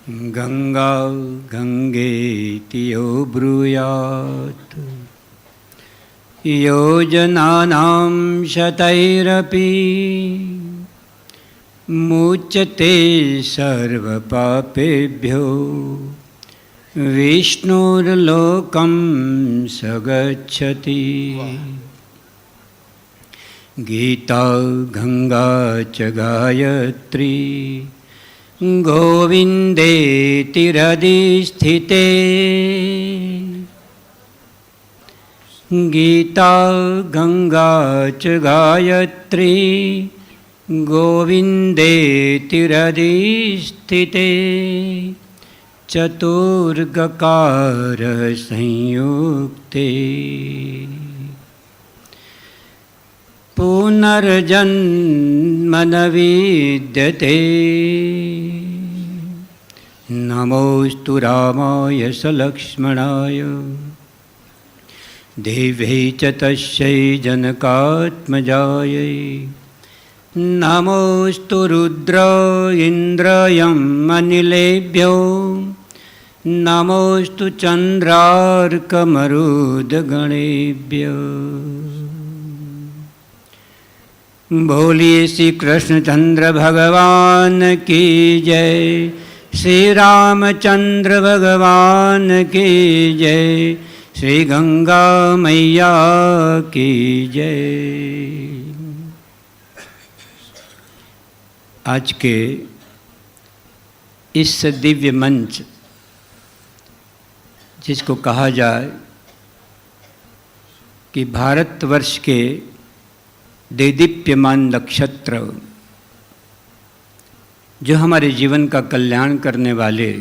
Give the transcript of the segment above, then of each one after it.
गंगा गंगेति यो ब्रूयात् योजनानां शतैरपि मुच्यते सर्वपापेभ्यो विष्णुर्लोकं स गच्छति। गीता गंगा च गायत्री गोविन्देति हृदिस्थिते। गीता गंगा च गायत्री गोविन्देति हृदिस्थिते। चतुर्गकार संयुक्ते पुनर्जन्म न विद्यते। नमोस्तु रामाय सलक्ष्मणाय देव्यै च तस्यै जनकात्मजायै। नमोस्तु रुद्र इन्द्रयं अनिलेभ्यो। नमोस्तु चंद्रार्कमरुदगणेभ्यो। बोलिए श्री कृष्णचंद्र भगवान की जय। श्री रामचंद्र भगवान की जय। श्री गंगा मैया की जय। आज के इस दिव्य मंच जिसको कहा जाए कि भारतवर्ष के देदीप्यमान नक्षत्र जो हमारे जीवन का कल्याण करने वाले,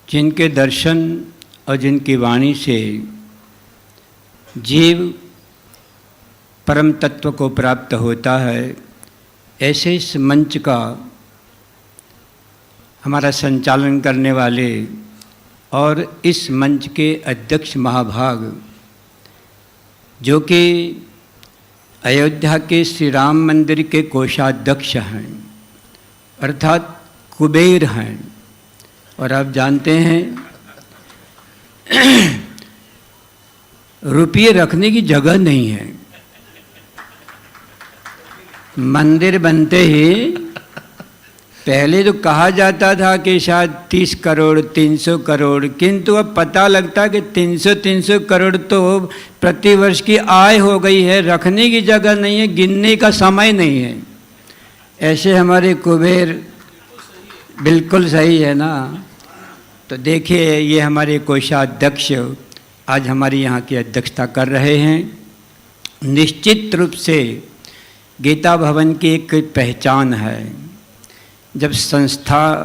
जिनके दर्शन और जिनकी वाणी से जीव परम तत्व को प्राप्त होता है, ऐसे इस मंच का हमारा संचालन करने वाले और इस मंच के अध्यक्ष महाभाग जो कि अयोध्या के श्री राम मंदिर के कोषाध्यक्ष हैं, अर्थात कुबेर हैं। और आप जानते हैं रुपये रखने की जगह नहीं है। मंदिर बनते ही पहले तो कहा जाता था कि शायद 30 करोड़ 300 करोड़, किंतु अब पता लगता कि 300 करोड़ तो प्रतिवर्ष की आय हो गई है। रखने की जगह नहीं है, गिनने का समय नहीं है। ऐसे हमारे कुबेर बिल्कुल सही है ना। तो देखिए, ये हमारे कोषाध्यक्ष आज हमारी यहाँ की अध्यक्षता कर रहे हैं। निश्चित रूप से गीता भवन की एक पहचान है। जब संस्था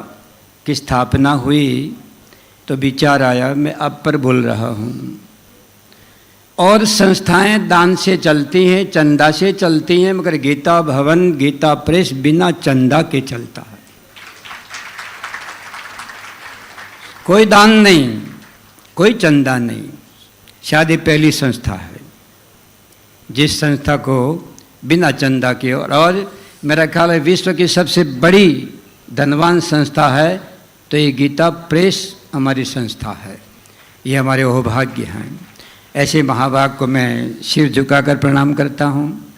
की स्थापना हुई तो विचार आया, मैं अब पर बोल रहा हूँ, और संस्थाएं दान से चलती हैं, चंदा से चलती हैं, मगर गीता भवन, गीता प्रेस बिना चंदा के चलता है। कोई दान नहीं, कोई चंदा नहीं। शायद ये पहली संस्था है जिस संस्था को बिना चंदा के, और मेरा ख्याल है विश्व की सबसे बड़ी धनवान संस्था है तो ये गीता प्रेस हमारी संस्था है। ये हमारे सौभाग्य हैं। ऐसे महाभाग को मैं सिर झुकाकर प्रणाम करता हूँ।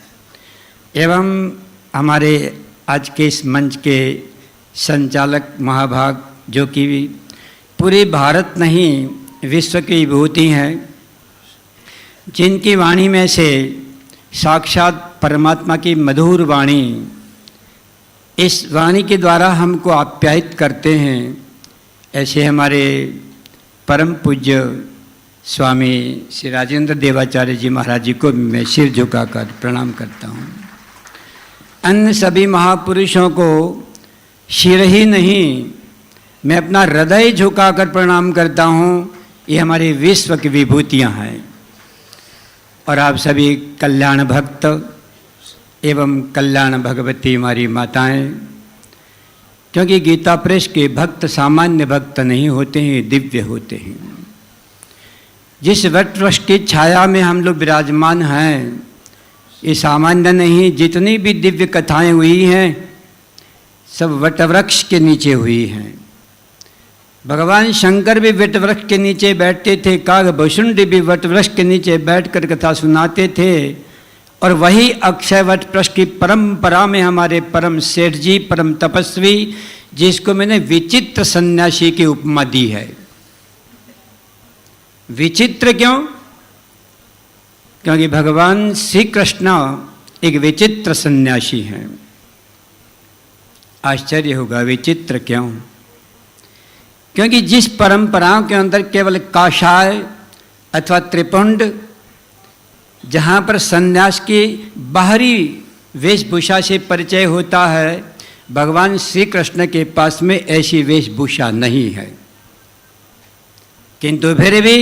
एवं हमारे आज के इस मंच के संचालक महाभाग जो कि पूरे भारत नहीं विश्व की विभूति हैं, जिनकी वाणी में से साक्षात परमात्मा की मधुर वाणी, इस वाणी के द्वारा हमको आप्यायित करते हैं। ऐसे हमारे परम पूज्य स्वामी श्री राजेंद्र देवाचार्य जी महाराज जी को मैं सिर झुकाकर प्रणाम करता हूँ। अन्य सभी महापुरुषों को सिर ही नहीं, मैं अपना हृदय झुकाकर प्रणाम करता हूँ। ये हमारी विश्व की विभूतियाँ हैं। और आप सभी कल्याण भक्त एवं कल्याण भगवती हमारी माताएं, क्योंकि गीता प्रेस के भक्त सामान्य भक्त नहीं होते हैं, दिव्य होते हैं। जिस वट वृक्ष की छाया में हम लोग विराजमान हैं, ये सामान्य नहीं। जितनी भी दिव्य कथाएं हुई हैं सब वटवृक्ष के नीचे हुई हैं। भगवान शंकर भी वट वृक्ष के नीचे बैठते थे, कागभूषुंडी भी वट वृक्ष के नीचे बैठकर कथा सुनाते थे। और वही अक्षय वट वृक्ष की परंपरा में हमारे परम सेठ जी, परम तपस्वी, जिसको मैंने विचित्र सन्यासी की उपमा दी है। विचित्र क्यों? क्योंकि भगवान श्री कृष्ण एक विचित्र सन्यासी हैं। आश्चर्य होगा, विचित्र क्यों? क्योंकि जिस परंपराओं के अंदर केवल काषाय अथवा त्रिपुंड, जहाँ पर सन्यास की बाहरी वेशभूषा से परिचय होता है, भगवान श्री कृष्ण के पास में ऐसी वेशभूषा नहीं है। किंतु फिर भी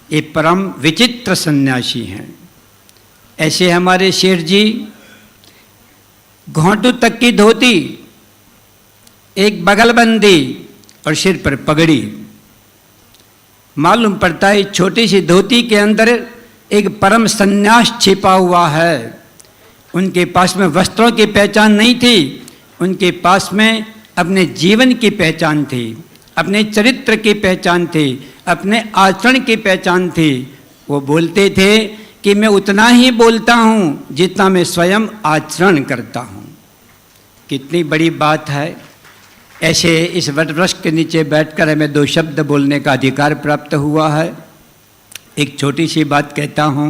ये परम विचित्र सन्यासी हैं। ऐसे हमारे शेठ जी, घोंटू तक की धोती, एक बगलबंदी और सिर पर पगड़ी। मालूम पड़ता है छोटी सी धोती के अंदर एक परम सन्यास छिपा हुआ है। उनके पास में वस्त्रों की पहचान नहीं थी, उनके पास में अपने जीवन की पहचान थी, अपने चरित्र की पहचान थी, अपने आचरण की पहचान थी। वो बोलते थे कि मैं उतना ही बोलता हूँ जितना मैं स्वयं आचरण करता हूँ। कितनी बड़ी बात है। ऐसे इस वटवृक्ष के नीचे बैठकर हमें दो शब्द बोलने का अधिकार प्राप्त हुआ है। एक छोटी सी बात कहता हूँ।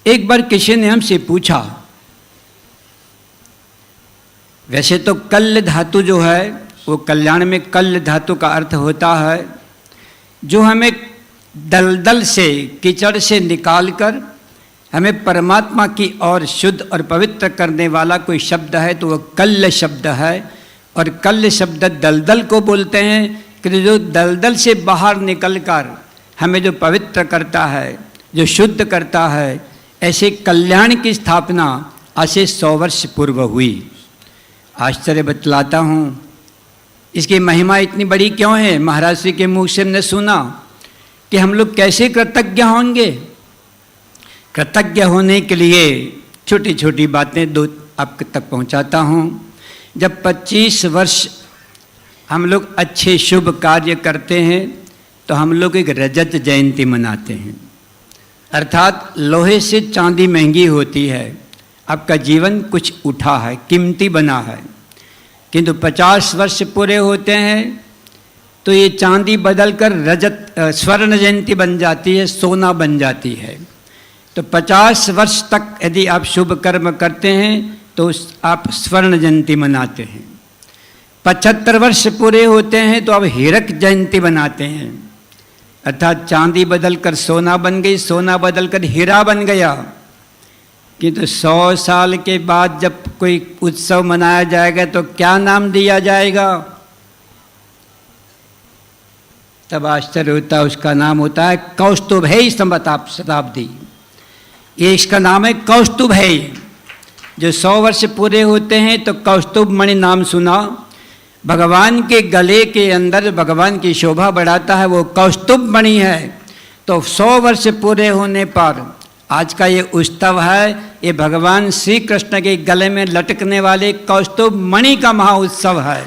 एक बार किसी ने हमसे पूछा, वैसे तो कल्ल धातु जो है वो कल्याण में कल्ल धातु का अर्थ होता है जो हमें दलदल से, कीचड़ से निकालकर हमें परमात्मा की ओर शुद्ध और पवित्र करने वाला कोई शब्द है तो वह कल्ल शब्द है। और कल्ल शब्द दलदल को बोलते हैं कि जो दलदल से बाहर निकलकर हमें जो पवित्र करता है, जो शुद्ध करता है। ऐसे कल्याण की स्थापना आज से 100 वर्ष पूर्व हुई। आश्चर्य बतलाता हूँ, इसकी महिमा इतनी बड़ी क्यों है? महाराज श्री के मुख से हमने सुना कि हम लोग कैसे कृतज्ञ होंगे। कृतज्ञ होने के लिए छोटी छोटी बातें दो आप तक पहुँचाता हूँ। जब 25 वर्ष हम लोग अच्छे शुभ कार्य करते हैं तो हम लोग एक रजत जयंती मनाते हैं, अर्थात लोहे से चांदी महंगी होती है। आपका जीवन कुछ उठा है, कीमती बना है, किंतु 50 वर्ष पूरे होते हैं तो ये चांदी बदलकर रजत स्वर्ण जयंती बन जाती है, सोना बन जाती है। तो 50 वर्ष तक यदि आप शुभ कर्म करते हैं तो आप स्वर्ण जयंती मनाते हैं। 75 वर्ष पूरे होते हैं तो आप हीरक जयंती मनाते हैं, अर्थात चांदी बदलकर सोना बन गई, सोना बदलकर हीरा बन गया। किंतु 100 साल के बाद जब कोई उत्सव मनाया जाएगा तो क्या नाम दिया जाएगा? तब आश्चर्य होता है। उसका नाम होता है कौस्तुभेय शताब्दी। ये इसका नाम है कौस्तुभेय। जो 100 वर्ष पूरे होते हैं तो कौस्तुभ मणि नाम सुना। भगवान के गले के अंदर भगवान की शोभा बढ़ाता है वो कौस्तुभ मणि है। तो 100 वर्ष पूरे होने पर आज का ये उत्सव है, ये भगवान श्री कृष्ण के गले में लटकने वाले कौस्तुभ मणि का महाउत्सव है।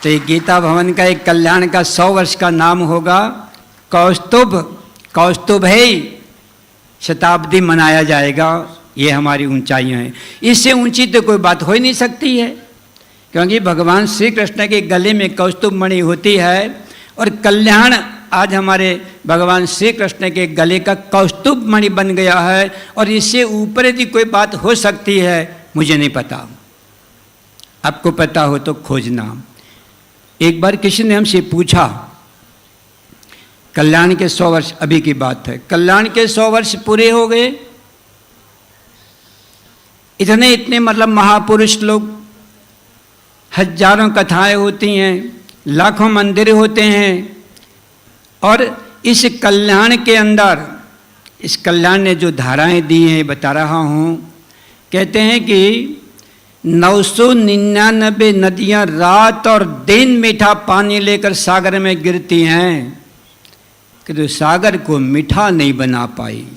तो ये गीता भवन का एक कल्याण का 100 वर्ष का नाम होगा कौस्तुभेय शताब्दी मनाया जाएगा। ये हमारी ऊंचाइयाँ हैं, इससे ऊंची तो कोई बात हो ही नहीं सकती है, क्योंकि भगवान श्री कृष्ण के गले में कौस्तुभ मणि होती है और कल्याण आज हमारे भगवान श्री कृष्ण के गले का कौस्तुभ मणि बन गया है। और इससे ऊपर यदि कोई बात हो सकती है मुझे नहीं पता, आपको पता हो तो खोजना। एक बार किसी ने हमसे पूछा, कल्याण के 100 वर्ष, अभी की बात है, कल्याण के 100 वर्ष पूरे हो गए, इतने मतलब महापुरुष लोग, हजारों कथाएं होती हैं, लाखों मंदिर होते हैं, और इस कल्याण के अंदर, इस कल्याण ने जो धाराएं दी हैं बता रहा हूँ। कहते हैं कि 999 नदियाँ रात और दिन मीठा पानी लेकर सागर में गिरती हैं, किंतु सागर को मीठा नहीं बना पाई।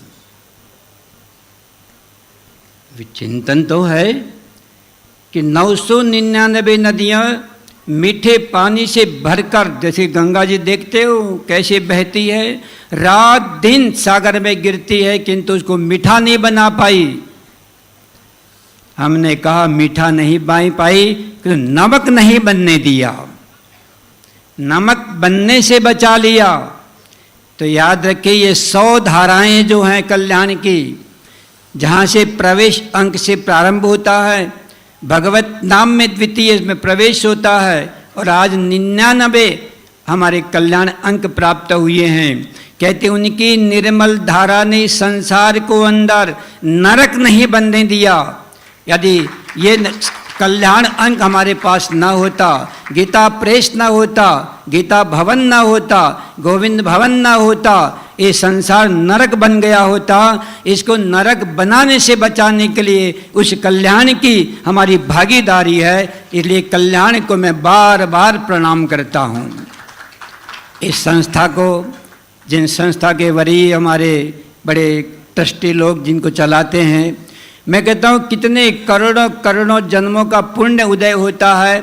चिंतन तो है कि 999 नदियाँ मीठे पानी से भरकर, जैसे गंगा जी देखते हो कैसे बहती है, रात दिन सागर में गिरती है, किंतु उसको मीठा नहीं बना पाई। हमने कहा मीठा नहीं बना पाई, तो नमक नहीं बनने दिया, नमक बनने से बचा लिया। तो याद रखिए, ये 100 धाराएं जो हैं कल्याण की, जहाँ से प्रवेश अंक से प्रारंभ होता है, भगवत नाम में द्वितीय में प्रवेश होता है, और आज 99 हमारे कल्याण अंक प्राप्त हुए हैं। कहते उनकी निर्मल धारा ने संसार को अंदर नरक नहीं बनने दिया। यदि ये कल्याण अंक हमारे पास न होता, गीता प्रेस न होता, गीता भवन न होता, गोविंद भवन न होता, ये संसार नरक बन गया होता। इसको नरक बनाने से बचाने के लिए उस कल्याण की हमारी भागीदारी है, इसलिए कल्याण को मैं बार बार प्रणाम करता हूँ। इस संस्था को, जिन संस्था के वरीय हमारे बड़े ट्रस्टी लोग जिनको चलाते हैं, मैं कहता हूँ कितने करोड़ों करोड़ों जन्मों का पुण्य उदय होता है,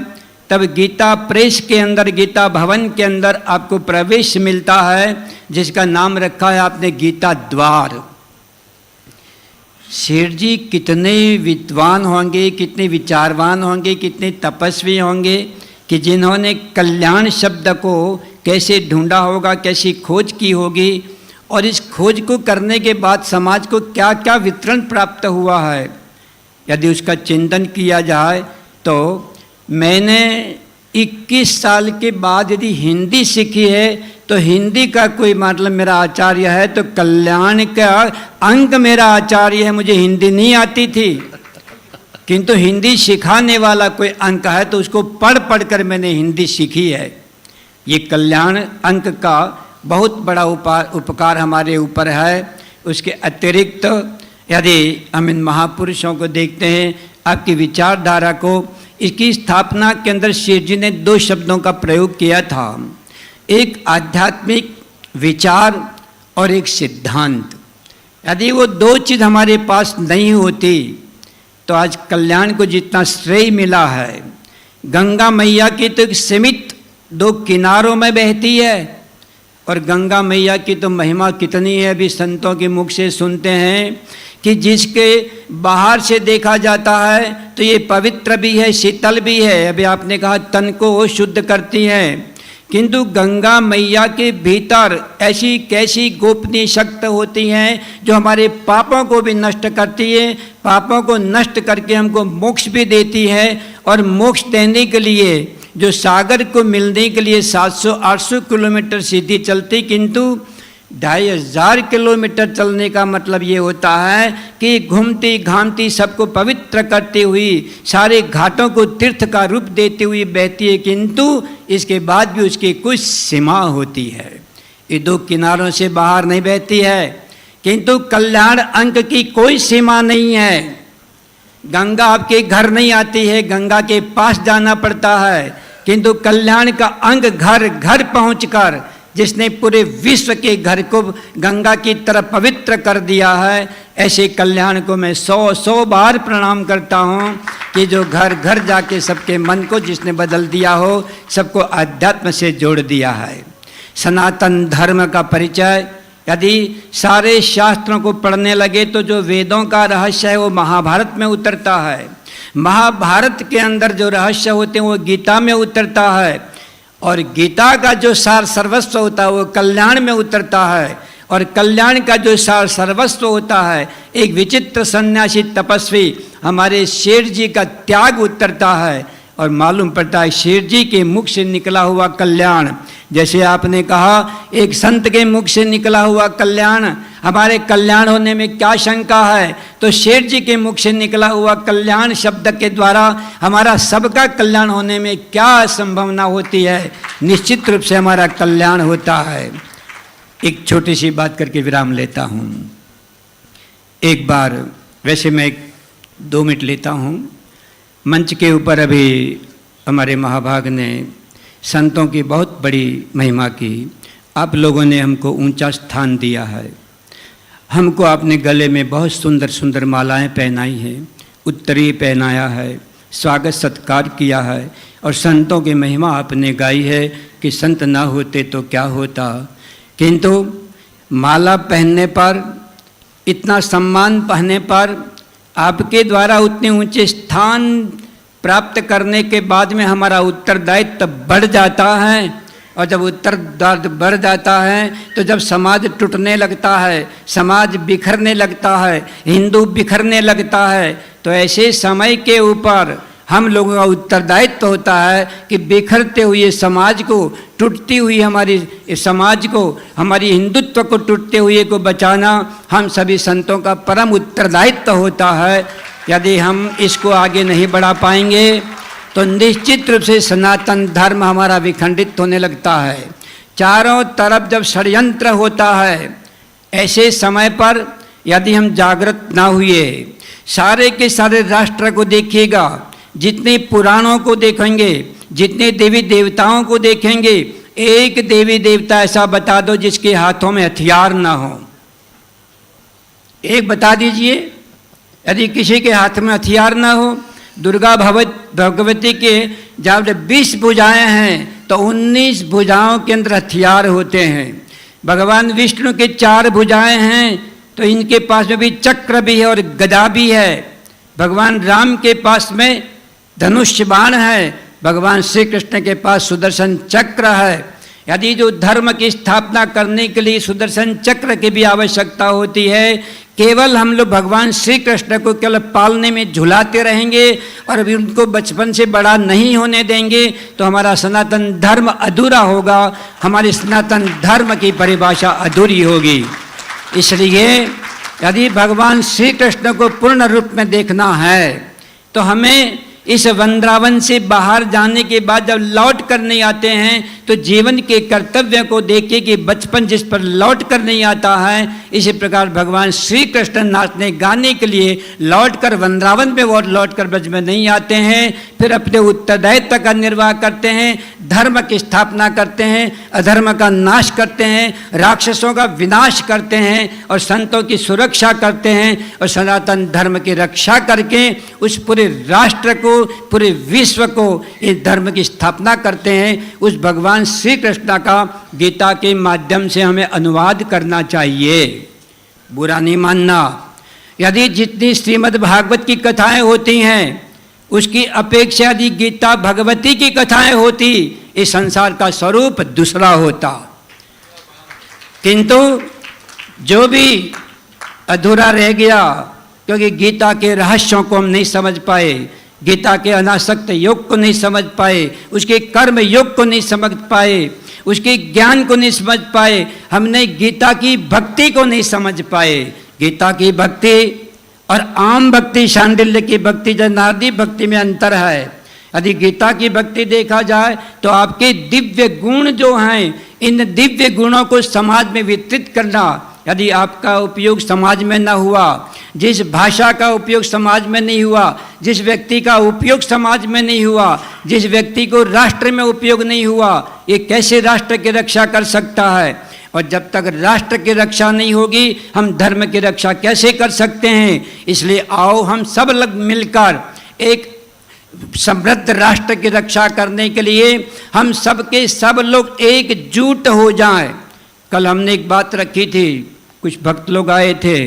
तब गीता प्रेस के अंदर, गीता भवन के अंदर आपको प्रवेश मिलता है, जिसका नाम रखा है आपने गीता द्वार। शेर जी कितने विद्वान होंगे, कितने विचारवान होंगे, कितने तपस्वी होंगे कि जिन्होंने कल्याण शब्द को कैसे ढूंढा होगा, कैसी खोज की होगी, और इस खोज को करने के बाद समाज को क्या क्या वितरण प्राप्त हुआ है। यदि उसका चिंतन किया जाए तो मैंने 21 साल के बाद यदि हिंदी सीखी है, तो हिंदी का कोई मतलब मेरा आचार्य है तो कल्याण का अंक मेरा आचार्य है। मुझे हिंदी नहीं आती थी, किंतु हिंदी सिखाने वाला कोई अंक है तो उसको पढ़ पढ़ कर मैंने हिंदी सीखी है। ये कल्याण अंक का बहुत बड़ा उपकार हमारे ऊपर है। उसके अतिरिक्त यदि हम इन महापुरुषों को देखते हैं, आपकी विचारधारा को, इसकी स्थापना के अंदर शेर जी ने 2 शब्दों का प्रयोग किया था, एक आध्यात्मिक विचार और एक सिद्धांत। यदि वो 2 चीज़ हमारे पास नहीं होती तो आज कल्याण को जितना श्रेय मिला है, गंगा मैया की तो एक सीमित 2 किनारों में बहती है, और गंगा मैया की तो महिमा कितनी है, अभी संतों के मुख से सुनते हैं कि जिसके बाहर से देखा जाता है तो ये पवित्र भी है, शीतल भी है। अभी आपने कहा तन को शुद्ध करती हैं, किंतु गंगा मैया के भीतर ऐसी कैसी गोपनीय शक्ति होती हैं जो हमारे पापों को भी नष्ट करती है, पापों को नष्ट करके हमको मोक्ष भी देती है। और मोक्ष देने के लिए जो सागर को मिलने के लिए 700-800 किलोमीटर सीधी चलती, किंतु 2500 किलोमीटर चलने का मतलब ये होता है कि घूमती घामती सबको पवित्र करती हुई, सारे घाटों को तीर्थ का रूप देती हुई बहती है, किंतु इसके बाद भी उसकी कुछ सीमा होती है। ये 2 किनारों से बाहर नहीं बहती है, किंतु कल्याण अंक की कोई सीमा नहीं है। गंगा आपके घर नहीं आती है, गंगा के पास जाना पड़ता है, किंतु कल्याण का अंग घर घर पहुंचकर जिसने पूरे विश्व के घर को गंगा की तरह पवित्र कर दिया है, ऐसे कल्याण को मैं 100 बार प्रणाम करता हूँ कि जो घर घर जाके सबके मन को जिसने बदल दिया हो, सबको अध्यात्म से जोड़ दिया है। सनातन धर्म का परिचय यदि सारे शास्त्रों को पढ़ने लगे तो जो वेदों का रहस्य है वो महाभारत में उतरता है, महाभारत के अंदर जो रहस्य होते हैं वो गीता में उतरता है, और गीता का जो सार सर्वस्व होता है वो कल्याण में उतरता है, और कल्याण का जो सार सर्वस्व होता है एक विचित्र सन्यासी तपस्वी हमारे शेर जी का त्याग उतरता है, और मालूम पड़ता है शेर जी के मुख से निकला हुआ कल्याण, जैसे आपने कहा एक संत के मुख से निकला हुआ कल्याण, हमारे कल्याण होने में क्या शंका है, तो शेर जी के मुख से निकला हुआ कल्याण शब्द के द्वारा हमारा सबका कल्याण होने में क्या संभावना होती है, निश्चित रूप से हमारा कल्याण होता है। एक छोटी सी बात करके विराम लेता हूँ। एक बार, वैसे मैं 2 मिनट लेता हूँ, मंच के ऊपर अभी हमारे महाभाग ने संतों की बहुत बड़ी महिमा की, आप लोगों ने हमको ऊंचा स्थान दिया है, हमको आपने गले में बहुत सुंदर सुंदर मालाएं पहनाई हैं, उत्तरी पहनाया है, स्वागत सत्कार किया है और संतों की महिमा आपने गाई है कि संत ना होते तो क्या होता। किंतु माला पहनने पर, इतना सम्मान पाने पर, आपके द्वारा उतने ऊंचे स्थान प्राप्त करने के बाद में हमारा उत्तरदायित्व बढ़ जाता है। और जब उत्तरदायित्व बढ़ जाता है तो जब समाज टूटने लगता है, समाज बिखरने लगता है, हिंदू बिखरने लगता है, तो ऐसे समय के ऊपर हम लोगों का उत्तरदायित्व होता है कि बिखरते हुए समाज को, टूटती हुई हमारी समाज को, हमारी हिंदुत्व को टूटते हुए को बचाना हम सभी संतों का परम उत्तरदायित्व होता है। यदि हम इसको आगे नहीं बढ़ा पाएंगे तो निश्चित रूप से सनातन धर्म हमारा विखंडित होने लगता है। चारों तरफ जब षड्यंत्र होता है, ऐसे समय पर यदि हम जागृत ना हुए, सारे के सारे राष्ट्र को देखिएगा, जितने पुराणों को देखेंगे, जितने देवी देवताओं को देखेंगे, एक देवी देवता ऐसा बता दो जिसके हाथों में हथियार ना हो। एक बता दीजिए, यदि किसी के हाथ में हथियार ना हो। दुर्गा भगवती के जब 20 भुजाएं हैं तो 19 भुजाओं के अंदर हथियार होते हैं। भगवान विष्णु के 4 भुजाएं हैं तो इनके पास में भी चक्र भी है और गदा भी है। भगवान राम के पास में धनुष बाण है, भगवान श्री कृष्ण के पास सुदर्शन चक्र है। यदि जो धर्म की स्थापना करने के लिए सुदर्शन चक्र की भी आवश्यकता होती है, केवल हम लोग भगवान श्री कृष्ण को केवल पालने में झुलाते रहेंगे और अभी उनको बचपन से बड़ा नहीं होने देंगे तो हमारा सनातन धर्म अधूरा होगा, हमारी सनातन धर्म की परिभाषा अधूरी होगी। इसलिए यदि भगवान श्री कृष्ण को पूर्ण रूप में देखना है तो हमें इस वृंदावन से बाहर जाने के बाद जब लौट कर नहीं आते हैं तो जीवन के कर्तव्य को देखिए कि बचपन जिस पर लौट कर नहीं आता है, इसी प्रकार भगवान श्री कृष्ण नाचने गाने के लिए लौट कर वृंदावन में और लौट कर ब्रज में नहीं आते हैं, फिर अपने उत्तरदायित्व का निर्वाह करते हैं, धर्म की स्थापना करते हैं, अधर्म का नाश करते हैं, राक्षसों का विनाश करते हैं और संतों की सुरक्षा करते हैं और सनातन धर्म की रक्षा करके उस पूरे राष्ट्र को, पूरे विश्व को इस धर्म की स्थापना करते हैं। उस भगवान श्री कृष्ण का गीता के माध्यम से हमें अनुवाद करना चाहिए, बुरा नहीं मानना। यदि जितनी श्रीमद् भागवत की कथाएं होती हैं उसकी अपेक्षा यदि गीता भगवती की कथाएं होती, इस संसार का स्वरूप दूसरा होता। किंतु जो भी अधूरा रह गया क्योंकि गीता के रहस्यों को हम नहीं समझ पाए, गीता के अनासक्त योग को नहीं समझ पाए, उसके कर्म योग को नहीं समझ पाए, उसके ज्ञान को नहीं समझ पाए, हमने गीता की भक्ति को नहीं समझ पाए। गीता की भक्ति और आम भक्ति, शांडिल्य की भक्ति, जनार्दी भक्ति में अंतर है। यदि गीता की भक्ति देखा जाए तो आपके दिव्य गुण जो हैं, इन दिव्य गुणों को समाज में वितरित करना, यदि आपका उपयोग समाज में न हुआ, जिस भाषा का उपयोग समाज में नहीं हुआ, जिस व्यक्ति का उपयोग समाज में नहीं हुआ, जिस व्यक्ति को राष्ट्र में उपयोग नहीं हुआ, ये कैसे राष्ट्र की रक्षा कर सकता है? और जब तक राष्ट्र की रक्षा नहीं होगी हम धर्म की रक्षा कैसे कर सकते हैं? इसलिए आओ हम सब लोग मिलकर एक समृद्ध राष्ट्र की रक्षा करने के लिए हम सबके सब लोग एकजुट हो जाएं। कल हमने एक बात रखी थी, कुछ भक्त लोग आए थे,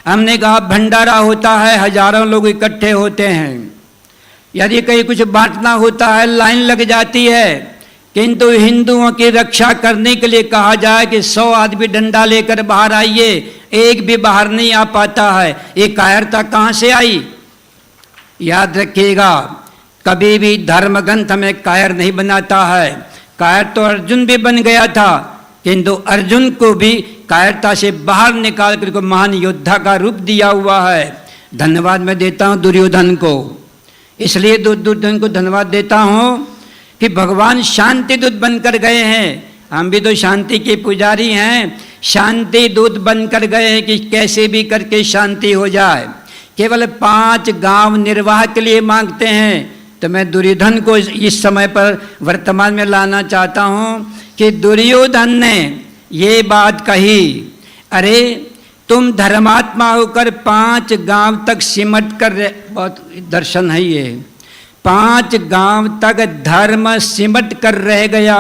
हमने कहा भंडारा होता है, हजारों लोग इकट्ठे होते हैं, यदि कहीं कुछ बांटना होता है लाइन लग जाती है, किंतु हिंदुओं की रक्षा करने के लिए कहा जाए कि 100 आदमी डंडा लेकर बाहर आइए, एक भी बाहर नहीं आ पाता है। ये कायरता कहाँ से आई? याद रखिएगा, कभी भी धर्मग्रंथ हमें कायर नहीं बनाता है। कायर तो अर्जुन भी बन गया था, किंतु अर्जुन को भी कायरता से बाहर निकाल कर महान योद्धा का रूप दिया हुआ है। धन्यवाद मैं देता हूँ दुर्योधन को, इसलिए दुर्योधन को धन्यवाद देता हूँ कि भगवान शांति दूत बनकर गए हैं। हम भी तो शांति के पुजारी हैं, शांति दूत बनकर गए हैं कि कैसे भी करके शांति हो जाए। केवल 5 गांव निर्वाह के लिए मांगते हैं। तो मैं दुर्योधन को इस समय पर वर्तमान में लाना चाहता हूँ कि दुर्योधन ने ये बात कही, अरे तुम धर्मात्मा होकर 5 गांव तक सिमट कर, बहुत दर्शन है ये, 5 गांव तक धर्म सिमट कर रह गया,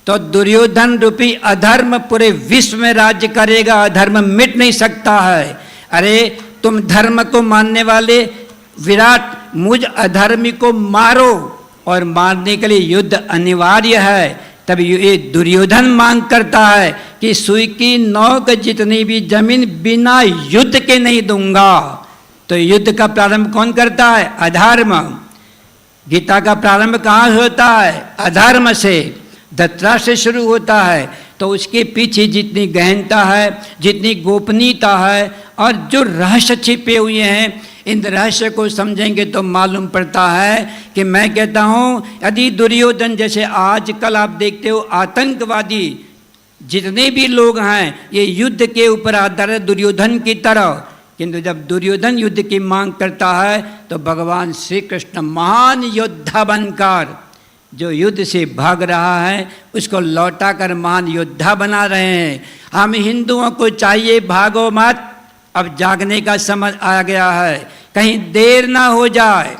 तो दुर्योधन रूपी अधर्म पूरे विश्व में राज्य करेगा, अधर्म मिट नहीं सकता है। अरे तुम धर्म को मानने वाले विराट मुझ अधर्मी को मारो, और मारने के लिए युद्ध अनिवार्य है। तब ये दुर्योधन मांग करता है कि सुई की नोक जितनी भी जमीन बिना युद्ध के नहीं दूंगा। तो युद्ध का प्रारंभ कौन करता है? अधर्म। गीता का प्रारंभ कहाँ से होता है? अधर्म से। धृतराष्ट्र से शुरू होता है। तो उसके पीछे जितनी गहनता है, जितनी गोपनीयता है, और जो रहस्य छिपे हुए हैं, इन रहस्य को समझेंगे तो मालूम पड़ता है कि मैं कहता हूँ, यदि दुर्योधन जैसे आजकल आप देखते हो आतंकवादी जितने भी लोग हैं, ये युद्ध के ऊपर आधारित दुर्योधन की तरह, किंतु जब दुर्योधन युद्ध की मांग करता है तो भगवान श्री कृष्ण महान योद्धा बनकर जो युद्ध से भाग रहा है उसको लौटाकर महान योद्धा बना रहे हैं। हम हिंदुओं को चाहिए भागो मत, अब जागने का समय आ गया है, कहीं देर ना हो जाए।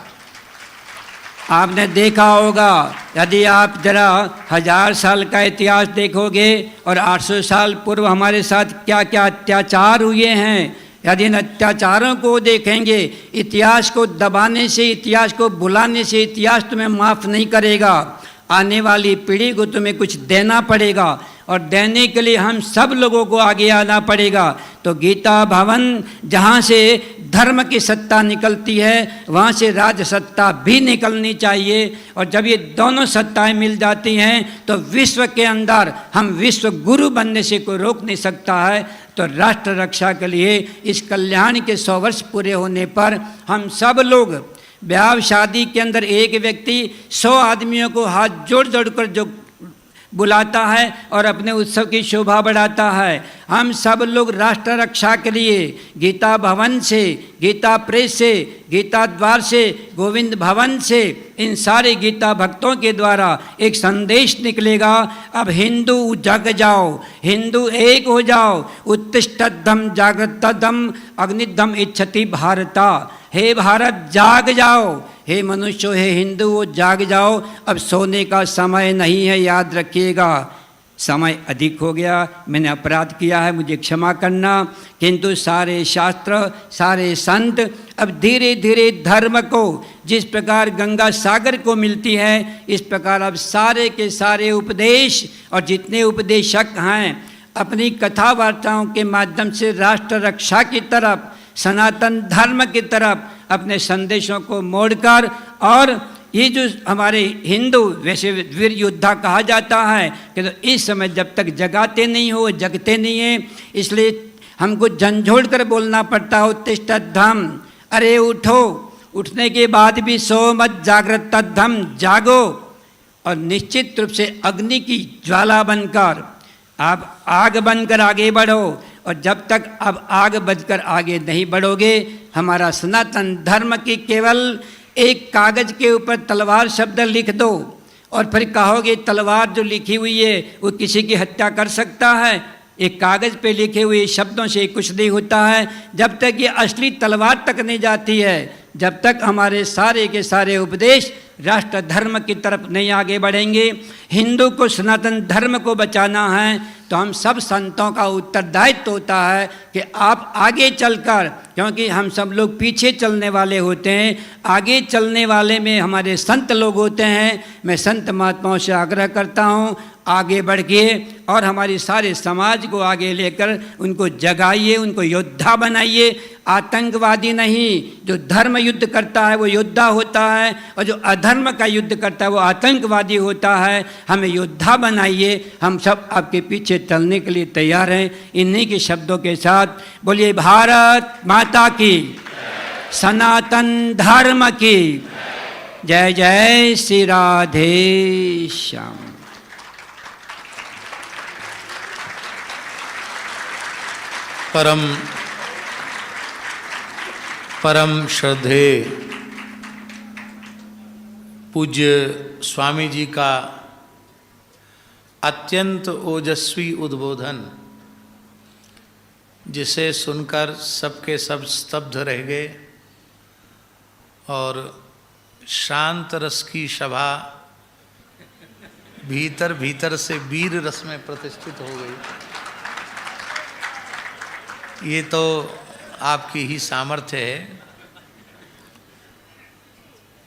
आपने देखा होगा, यदि आप जरा 1000 साल का इतिहास देखोगे और 800 साल पूर्व हमारे साथ क्या क्या अत्याचार हुए हैं, यदि इन अत्याचारों को देखेंगे, इतिहास को दबाने से, इतिहास को बुलाने से इतिहास तुम्हें माफ़ नहीं करेगा। आने वाली पीढ़ी को तुम्हें कुछ देना पड़ेगा, और देने के लिए हम सब लोगों को आगे आना पड़ेगा। तो गीता भवन जहाँ से धर्म की सत्ता निकलती है, वहाँ से राज सत्ता भी निकलनी चाहिए। और जब ये दोनों सत्ताएं मिल जाती हैं तो विश्व के अंदर हम विश्व गुरु बनने से कोई रोक नहीं सकता है। तो राष्ट्र रक्षा के लिए इस कल्याण के 100 वर्ष पूरे होने पर हम सब लोग ब्याह शादी के अंदर एक व्यक्ति 100 आदमियों को हाथ जोड़ जोड़ कर जो बुलाता है और अपने उत्सव की शोभा बढ़ाता है, हम सब लोग राष्ट्र रक्षा के लिए गीता भवन से, गीता प्रेस से, गीता द्वार से, गोविंद भवन से, इन सारे गीता भक्तों के द्वारा एक संदेश निकलेगा। अब हिंदू जग जाओ, हिंदू एक हो जाओ। उत्तिष्ठद्धम जागृतद्धम अग्निद्धम इच्छति भारता। हे भारत जाग जाओ, हे मनुष्य, हे हिंदू जाग जाओ, अब सोने का समय नहीं है, याद रखिएगा। समय अधिक हो गया, मैंने अपराध किया है, मुझे क्षमा करना। किंतु सारे शास्त्र, सारे संत अब धीरे धीरे धर्म को जिस प्रकार गंगा सागर को मिलती है, इस प्रकार अब सारे के सारे उपदेश और जितने उपदेशक हैं अपनी कथा वार्ताओं के माध्यम से राष्ट्र रक्षा की तरफ, सनातन धर्म की तरफ अपने संदेशों को मोड़कर, और ये जो हमारे हिंदू वैसे वीर योद्धा कहा जाता है कि तो इस समय जब तक जगाते नहीं हो जगते नहीं हैं, इसलिए हमको झंझोड़ कर बोलना पड़ता हो उत्तिष्ठद्धम, अरे उठो। उठने के बाद भी सो मत, जागृतद्धम, जागो। और निश्चित रूप से अग्नि की ज्वाला बनकर आप आग बनकर आगे बढ़ो। और जब तक अब आग बजकर आगे नहीं बढ़ोगे, हमारा सनातन धर्म की केवल एक कागज के ऊपर तलवार शब्द लिख दो और फिर कहोगे तलवार जो लिखी हुई है वो किसी की हत्या कर सकता है? एक कागज पे लिखे हुए शब्दों से कुछ नहीं होता है। जब तक ये असली तलवार तक नहीं जाती है, जब तक हमारे सारे के सारे उपदेश राष्ट्र धर्म की तरफ नहीं आगे बढ़ेंगे। हिंदू को, सनातन धर्म को बचाना है तो हम सब संतों का उत्तरदायित्व होता है कि आप आगे चलकर, क्योंकि हम सब लोग पीछे चलने वाले होते हैं, आगे चलने वाले में हमारे संत लोग होते हैं। मैं संत महात्माओं से आग्रह करता हूँ, आगे बढ़िए और हमारे सारे समाज को आगे लेकर उनको जगाइए, उनको योद्धा बनाइए। आतंकवादी नहीं, जो धर्म युद्ध करता है वो योद्धा होता है, और जो अधर्म का युद्ध करता है वो आतंकवादी होता है। हमें योद्धा बनाइए, हम सब आपके पीछे चलने के लिए तैयार हैं। इन्हीं के शब्दों के साथ बोलिए भारत माता की, सनातन धर्म की जय। जय श्री राधे श्याम। परम श्रद्धेय पूज्य स्वामी जी का अत्यंत ओजस्वी उद्बोधन, जिसे सुनकर सबके सब स्तब्ध रह गए। और शांत रस की सभा भीतर भीतर से वीर रस में प्रतिष्ठित हो गई। ये तो आपकी ही सामर्थ्य है।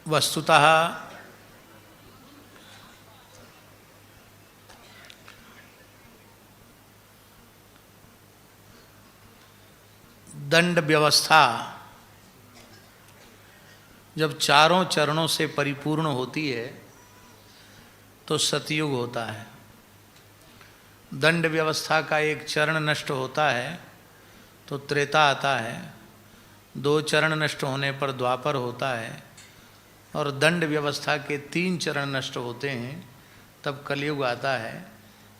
वस्तुतः दंड व्यवस्था जब चारों चरणों से परिपूर्ण होती है तो सतयुग होता है। दंड व्यवस्था का एक चरण नष्ट होता है तो त्रेता आता है, 2 चरण नष्ट होने पर द्वापर होता है, और दंड व्यवस्था के 3 चरण नष्ट होते हैं तब कलयुग आता है।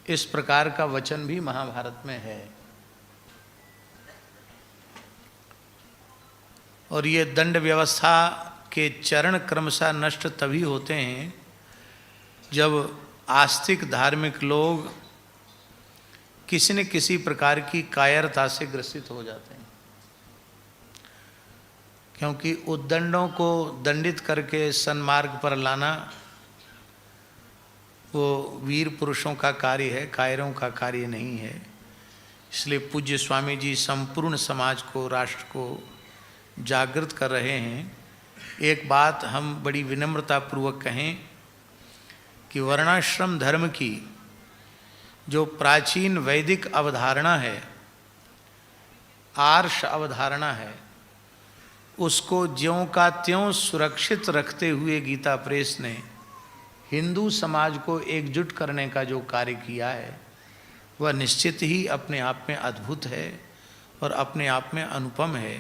इस प्रकार का वचन भी महाभारत में है। और ये दंड व्यवस्था के चरण क्रमशः नष्ट तभी होते हैं जब आस्तिक धार्मिक लोग किसी न किसी प्रकार की कायरता से ग्रसित हो जाते हैं, क्योंकि उद्दंडों को दंडित करके सन्मार्ग पर लाना वो वीर पुरुषों का कार्य है, कायरों का कार्य नहीं है। इसलिए पूज्य स्वामी जी संपूर्ण समाज को, राष्ट्र को जागृत कर रहे हैं। एक बात हम बड़ी विनम्रता पूर्वक कहें कि वर्णाश्रम धर्म की जो प्राचीन वैदिक अवधारणा है, आर्ष अवधारणा है, उसको ज्यों का त्यों सुरक्षित रखते हुए गीता प्रेस ने हिंदू समाज को एकजुट करने का जो कार्य किया है वह निश्चित ही अपने आप में अद्भुत है और अपने आप में अनुपम है।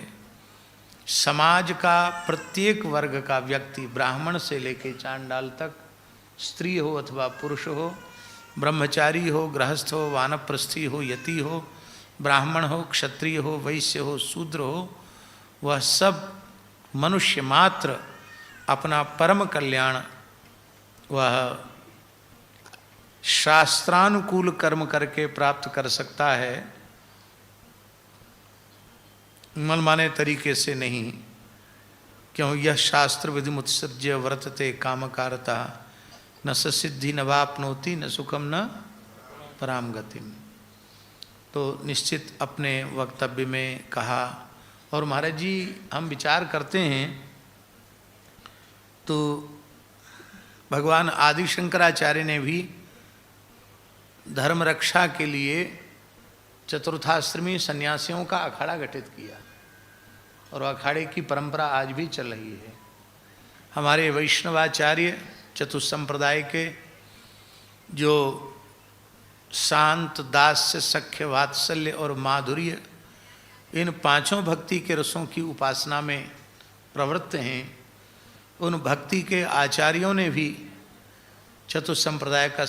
समाज का प्रत्येक वर्ग का व्यक्ति, ब्राह्मण से लेकर चांडाल तक, स्त्री हो अथवा पुरुष हो, ब्रह्मचारी हो, गृहस्थ हो, वानप्रस्थी हो, यति हो, ब्राह्मण हो, क्षत्रिय हो, वैश्य हो, शूद्र हो, वह सब मनुष्य मात्र अपना परम कल्याण वह शास्त्रानुकूल कर्म करके प्राप्त कर सकता है, मनमाने तरीके से नहीं। क्यों? यह शास्त्र विधिमुत्सृज्य वर्तते कामकारता न सिद्धि न वाप्नोति न सुखम न पराम गतिम। तो निश्चित अपने वक्तव्य में कहा। और महाराज जी हम विचार करते हैं तो भगवान आदि शंकराचार्य ने भी धर्म रक्षा के लिए चतुर्थाश्रमी सन्यासियों का अखाड़ा गठित किया और अखाड़े की परंपरा आज भी चल रही है। हमारे वैष्णवाचार्य चतुस्संप्रदाय के जो शांत, दास्य, सख्य, वात्सल्य और माधुर्य, इन 5 भक्ति के रसों की उपासना में प्रवृत्त हैं, उन भक्ति के आचार्यों ने भी चतुस्संप्रदाय का